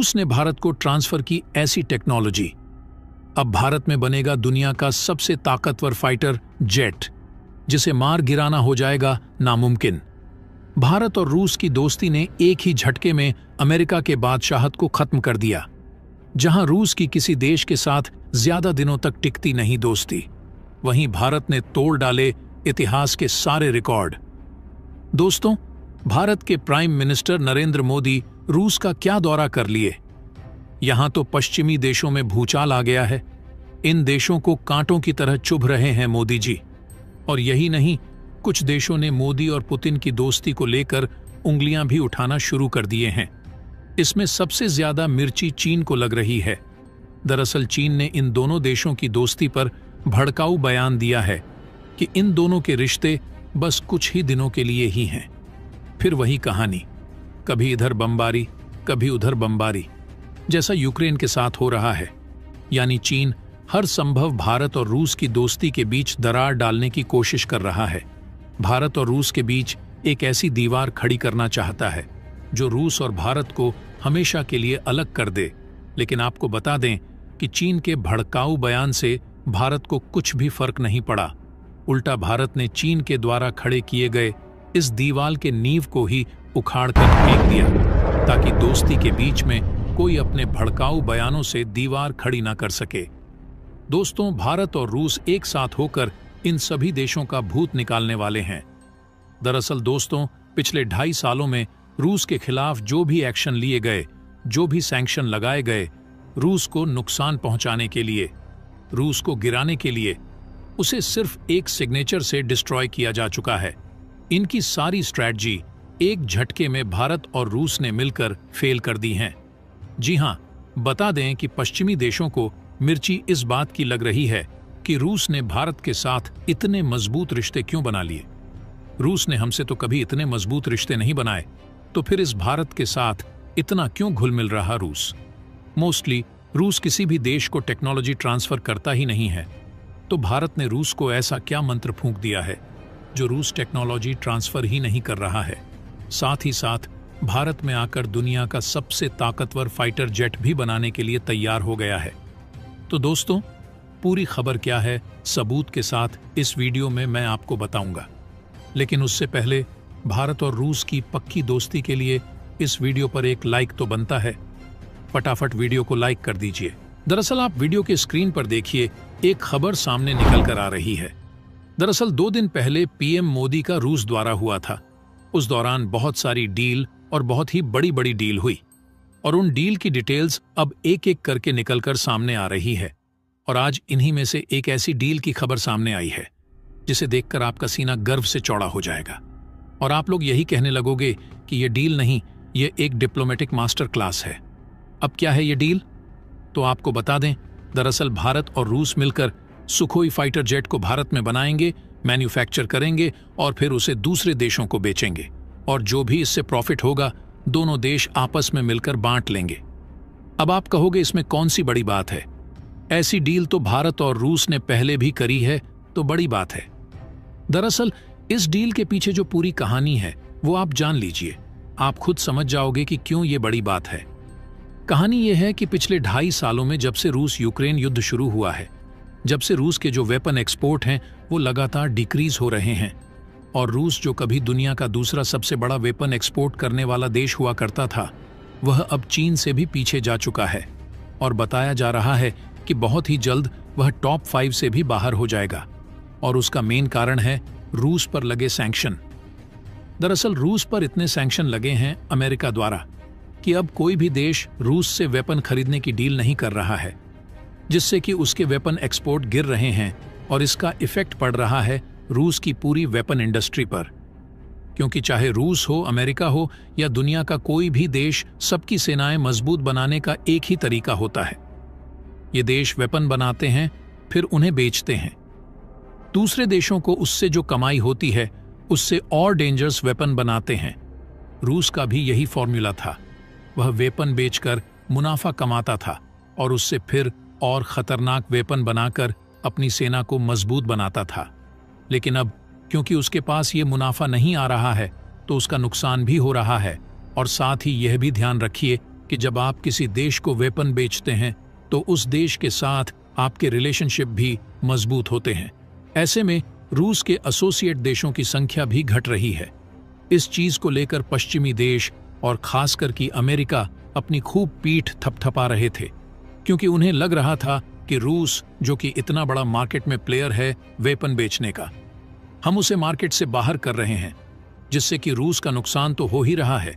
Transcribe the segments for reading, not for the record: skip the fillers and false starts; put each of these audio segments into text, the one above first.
रूस ने भारत को ट्रांसफर की ऐसी टेक्नोलॉजी। अब भारत में बनेगा दुनिया का सबसे ताकतवर फाइटर जेट, जिसे मार गिराना हो जाएगा नामुमकिन। भारत और रूस की दोस्ती ने एक ही झटके में अमेरिका के बादशाहत को खत्म कर दिया। जहां रूस की किसी देश के साथ ज्यादा दिनों तक टिकती नहीं दोस्ती, वहीं भारत ने तोड़ डाले इतिहास के सारे रिकॉर्ड। दोस्तों, भारत के प्राइम मिनिस्टर नरेंद्र मोदी रूस का क्या दौरा कर लिए। यहां तो पश्चिमी देशों में भूचाल आ गया है। इन देशों को कांटों की तरह चुभ रहे हैं मोदी जी। और यही नहीं, कुछ देशों ने मोदी और पुतिन की दोस्ती को लेकर उंगलियां भी उठाना शुरू कर दिए हैं। इसमें सबसे ज्यादा मिर्ची चीन को लग रही है। दरअसल चीन ने इन दोनों देशों की दोस्ती पर भड़काऊ बयान दिया है कि इन दोनों के रिश्ते बस कुछ ही दिनों के लिए ही हैं। फिर वही कहानी, कभी इधर बमबारी कभी उधर बमबारी, जैसा यूक्रेन के साथ हो रहा है। यानी चीन हर संभव भारत और रूस की दोस्ती के बीच दरार डालने की कोशिश कर रहा है। भारत और रूस के बीच एक ऐसी दीवार खड़ी करना चाहता है जो रूस और भारत को हमेशा के लिए अलग कर दे। लेकिन आपको बता दें कि चीन के भड़काऊ बयान से भारत को कुछ भी फर्क नहीं पड़ा। उल्टा भारत ने चीन के द्वारा खड़े किए गए इस दीवार के नींव को ही उखाड़ कर फेंक दिया, ताकि दोस्ती के बीच में कोई अपने भड़काऊ बयानों से दीवार खड़ी ना कर सके। दोस्तों, भारत और रूस एक साथ होकर इन सभी देशों का भूत निकालने वाले हैं। दरअसल दोस्तों, पिछले 2.5 सालों में रूस के खिलाफ जो भी एक्शन लिए गए, जो भी सैंक्शन लगाए गए, रूस को नुकसान पहुंचाने के लिए, रूस को गिराने के लिए, उसे सिर्फ एक सिग्नेचर से डिस्ट्रॉय किया जा चुका है। इनकी सारी स्ट्रैटेजी एक झटके में भारत और रूस ने मिलकर फेल कर दी हैं। जी हां, बता दें कि पश्चिमी देशों को मिर्ची इस बात की लग रही है कि रूस ने भारत के साथ इतने मजबूत रिश्ते क्यों बना लिए। रूस ने हमसे तो कभी इतने मजबूत रिश्ते नहीं बनाए, तो फिर इस भारत के साथ इतना क्यों घुल मिल रहा रूस। मोस्टली रूस किसी भी देश को टेक्नोलॉजी ट्रांसफर करता ही नहीं है, तो भारत ने रूस को ऐसा क्या मंत्र फूंक दिया है जो रूस टेक्नोलॉजी ट्रांसफर ही नहीं कर रहा है। साथ ही साथ भारत में आकर दुनिया का सबसे ताकतवर फाइटर जेट भी बनाने के लिए तैयार हो गया है। तो दोस्तों, पूरी खबर क्या है, सबूत के साथ इस वीडियो में मैं आपको बताऊंगा। लेकिन उससे पहले भारत और रूस की पक्की दोस्ती के लिए इस वीडियो पर एक लाइक तो बनता है। फटाफट वीडियो को लाइक कर दीजिए। दरअसल आप वीडियो के स्क्रीन पर देखिए, एक खबर सामने निकल कर आ रही है। दरअसल 2 दिन पहले पीएम मोदी का रूस दौरा हुआ था। उस दौरान बहुत सारी डील और बहुत ही बड़ी बड़ी डील हुई, और उन डील की डिटेल्स अब एक एक करके निकलकर सामने आ रही है। और आज इन्हीं में से एक ऐसी डील की खबर सामने आई है जिसे देखकर आपका सीना गर्व से चौड़ा हो जाएगा, और आप लोग यही कहने लगोगे कि ये डील नहीं, ये एक डिप्लोमेटिक मास्टर क्लास है। अब क्या है ये डील, तो आपको बता दें। दरअसल भारत और रूस मिलकर सुखोई फाइटर जेट को भारत में बनाएंगे, मैन्युफैक्चर करेंगे और फिर उसे दूसरे देशों को बेचेंगे, और जो भी इससे प्रॉफिट होगा दोनों देश आपस में मिलकर बांट लेंगे। अब आप कहोगे इसमें कौन सी बड़ी बात है, ऐसी डील तो भारत और रूस ने पहले भी करी है, तो बड़ी बात है। दरअसल इस डील के पीछे जो पूरी कहानी है वो आप जान लीजिए, आप खुद समझ जाओगे कि क्यों ये बड़ी बात है। कहानी ये है कि पिछले 2.5 सालों में जब से रूस यूक्रेन युद्ध शुरू हुआ है, जब से रूस के जो वेपन एक्सपोर्ट हैं वो लगातार डिक्रीज हो रहे हैं, और रूस जो कभी दुनिया का दूसरा सबसे बड़ा वेपन एक्सपोर्ट करने वाला देश हुआ करता था, वह अब चीन से भी पीछे जा चुका है, और बताया जा रहा है कि बहुत ही जल्द वह टॉप 5 से भी बाहर हो जाएगा। और उसका मेन कारण है रूस पर लगे सैंक्शन। दरअसल रूस पर इतने सैंक्शन लगे हैं अमेरिका द्वारा कि अब कोई भी देश रूस से वेपन खरीदने की डील नहीं कर रहा है, जिससे कि उसके वेपन एक्सपोर्ट गिर रहे हैं, और इसका इफेक्ट पड़ रहा है रूस की पूरी वेपन इंडस्ट्री पर। क्योंकि चाहे रूस हो, अमेरिका हो या दुनिया का कोई भी देश, सबकी सेनाएं मजबूत बनाने का एक ही तरीका होता है। ये देश वेपन बनाते हैं, फिर उन्हें बेचते हैं। दूसरे देशों को उससे जो कमाई होती है उससे और डेंजरस वेपन बनाते हैं। रूस का भी यही फॉर्मूला था, वह वेपन बेचकर मुनाफा कमाता था और उससे फिर और खतरनाक वेपन बनाकर अपनी सेना को मजबूत बनाता था। लेकिन अब क्योंकि उसके पास ये मुनाफा नहीं आ रहा है, तो उसका नुकसान भी हो रहा है। और साथ ही यह भी ध्यान रखिए कि जब आप किसी देश को वेपन बेचते हैं तो उस देश के साथ आपके रिलेशनशिप भी मजबूत होते हैं। ऐसे में रूस के एसोसिएट देशों की संख्या भी घट रही है। इस चीज को लेकर पश्चिमी देश और खासकर कि अमेरिका अपनी खूब पीठ थपथपा रहे थे, क्योंकि उन्हें लग रहा था कि रूस, जो कि इतना बड़ा मार्केट में प्लेयर है वेपन बेचने का, हम उसे मार्केट से बाहर कर रहे हैं, जिससे कि रूस का नुकसान तो हो ही रहा है,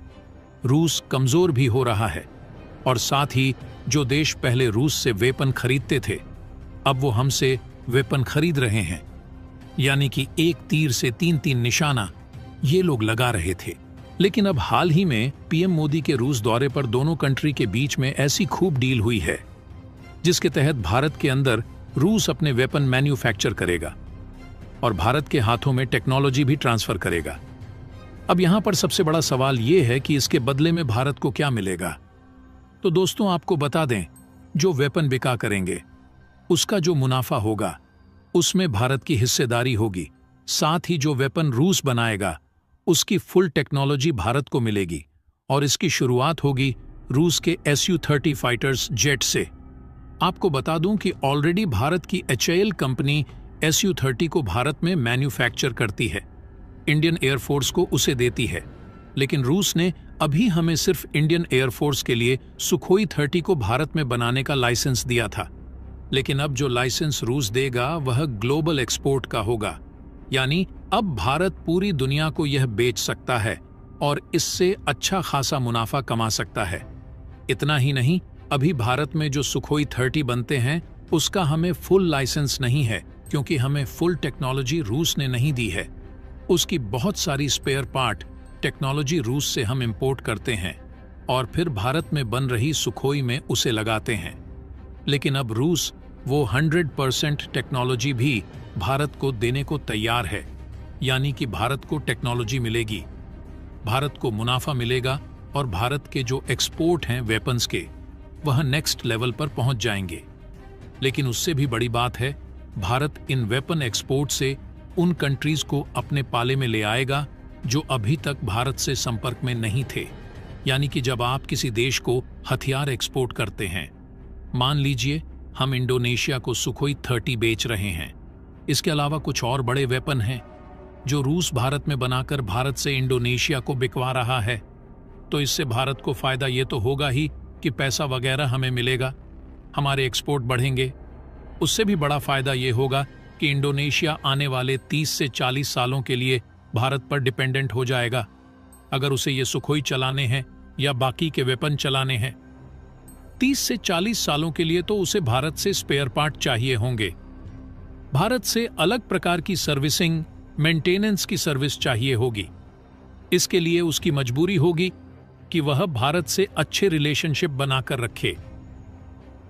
रूस कमजोर भी हो रहा है। और साथ ही जो देश पहले रूस से वेपन खरीदते थे, अब वो हमसे वेपन खरीद रहे हैं। यानी कि एक तीर से तीन तीन निशाना ये लोग लगा रहे थे। लेकिन अब हाल ही में पीएम मोदी के रूस दौरे पर दोनों कंट्री के बीच में ऐसी खूब डील हुई है, जिसके तहत भारत के अंदर रूस अपने वेपन मैन्युफैक्चर करेगा और भारत के हाथों में टेक्नोलॉजी भी ट्रांसफर करेगा। अब यहां पर सबसे बड़ा सवाल यह है कि इसके बदले में भारत को क्या मिलेगा। तो दोस्तों, आपको बता दें, जो वेपन बिका करेंगे उसका जो मुनाफा होगा उसमें भारत की हिस्सेदारी होगी। साथ ही जो वेपन रूस बनाएगा उसकी फुल टेक्नोलॉजी भारत को मिलेगी और इसकी शुरुआत होगी रूस के Su-30 फाइटर्स जेट से। आपको बता दूं कि ऑलरेडी भारत की HAL कंपनी Su-30 को भारत में मैन्युफैक्चर करती है, इंडियन एयरफोर्स को उसे देती है। लेकिन रूस ने अभी हमें सिर्फ इंडियन एयरफोर्स के लिए सुखोई 30 को भारत में बनाने का लाइसेंस दिया था। लेकिन अब जो लाइसेंस रूस देगा वह ग्लोबल एक्सपोर्ट का होगा, यानी अब भारत पूरी दुनिया को यह बेच सकता है और इससे अच्छा खासा मुनाफा कमा सकता है। इतना ही नहीं, अभी भारत में जो सुखोई 30 बनते हैं उसका हमें फुल लाइसेंस नहीं है, क्योंकि हमें फुल टेक्नोलॉजी रूस ने नहीं दी है। उसकी बहुत सारी स्पेयर पार्ट टेक्नोलॉजी रूस से हम इंपोर्ट करते हैं और फिर भारत में बन रही सुखोई में उसे लगाते हैं। लेकिन अब रूस वो 100% टेक्नोलॉजी भी भारत को देने को तैयार है, यानी कि भारत को टेक्नोलॉजी मिलेगी, भारत को मुनाफा मिलेगा और भारत के जो एक्सपोर्ट हैं वेपन्स के, वह नेक्स्ट लेवल पर पहुंच जाएंगे। लेकिन उससे भी बड़ी बात है, भारत इन वेपन एक्सपोर्ट से उन कंट्रीज को अपने पाले में ले आएगा जो अभी तक भारत से संपर्क में नहीं थे। यानी कि जब आप किसी देश को हथियार एक्सपोर्ट करते हैं, मान लीजिए हम इंडोनेशिया को सुखोई 30 बेच रहे हैं, इसके अलावा कुछ और बड़े वेपन हैं जो रूस भारत में बनाकर भारत से इंडोनेशिया को बिकवा रहा है, तो इससे भारत को फायदा ये तो होगा ही कि पैसा वगैरह हमें मिलेगा, हमारे एक्सपोर्ट बढ़ेंगे। उससे भी बड़ा फायदा ये होगा कि इंडोनेशिया आने वाले 30 से 40 सालों के लिए भारत पर डिपेंडेंट हो जाएगा, अगर उसे ये सुखोई चलाने हैं या बाकी के वेपन चलाने हैं। 30 से 40 सालों के लिए तो उसे भारत से स्पेयर पार्ट चाहिए होंगे, भारत से अलग प्रकार की सर्विसिंग, मेंटेनेंस की सर्विस चाहिए होगी। इसके लिए उसकी मजबूरी होगी कि वह भारत से अच्छे रिलेशनशिप बनाकर रखे।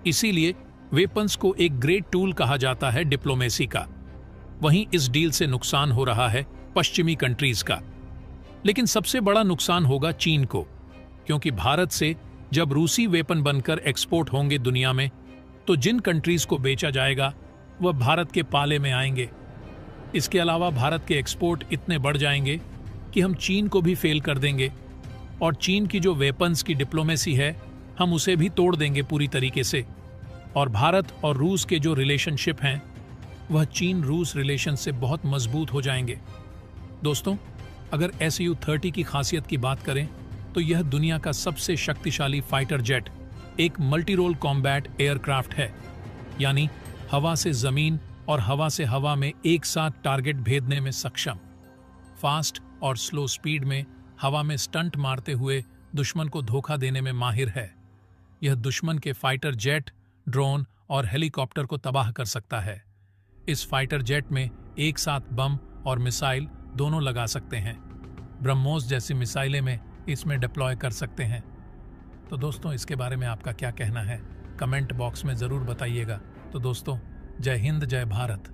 इसीलिए वेपन्स को एक ग्रेट टूल कहा जाता है डिप्लोमेसी का। वहीं इस डील से नुकसान हो रहा है पश्चिमी कंट्रीज का, लेकिन सबसे बड़ा नुकसान होगा चीन को, क्योंकि भारत से जब रूसी वेपन बनकर एक्सपोर्ट होंगे दुनिया में, तो जिन कंट्रीज को बेचा जाएगा वह भारत के पाले में आएंगे। इसके अलावा भारत के एक्सपोर्ट इतने बढ़ जाएंगे कि हम चीन को भी फेल कर देंगे और चीन की जो वेपन्स की डिप्लोमेसी है हम उसे भी तोड़ देंगे पूरी तरीके से। और भारत और रूस के जो रिलेशनशिप हैं वह चीन रूस रिलेशन से बहुत मजबूत हो जाएंगे। दोस्तों, अगर Su-30 की खासियत की बात करें तो यह दुनिया का सबसे शक्तिशाली फाइटर जेट, एक मल्टी रोल कॉम्बैट एयरक्राफ्ट है, यानी हवा से जमीन और हवा से हवा में एक साथ टारगेट भेदने में सक्षम, फास्ट और स्लो स्पीड में हवा में स्टंट मारते हुए दुश्मन को धोखा देने में माहिर है। यह दुश्मन के फाइटर जेट, ड्रोन और हेलीकॉप्टर को तबाह कर सकता है। इस फाइटर जेट में एक साथ बम और मिसाइल दोनों लगा सकते हैं। ब्रह्मोस जैसी मिसाइलें में इसमें डिप्लॉय कर सकते हैं। तो दोस्तों, इसके बारे में आपका क्या कहना है, कमेंट बॉक्स में ज़रूर बताइएगा। तो दोस्तों, जय हिंद, जय भारत।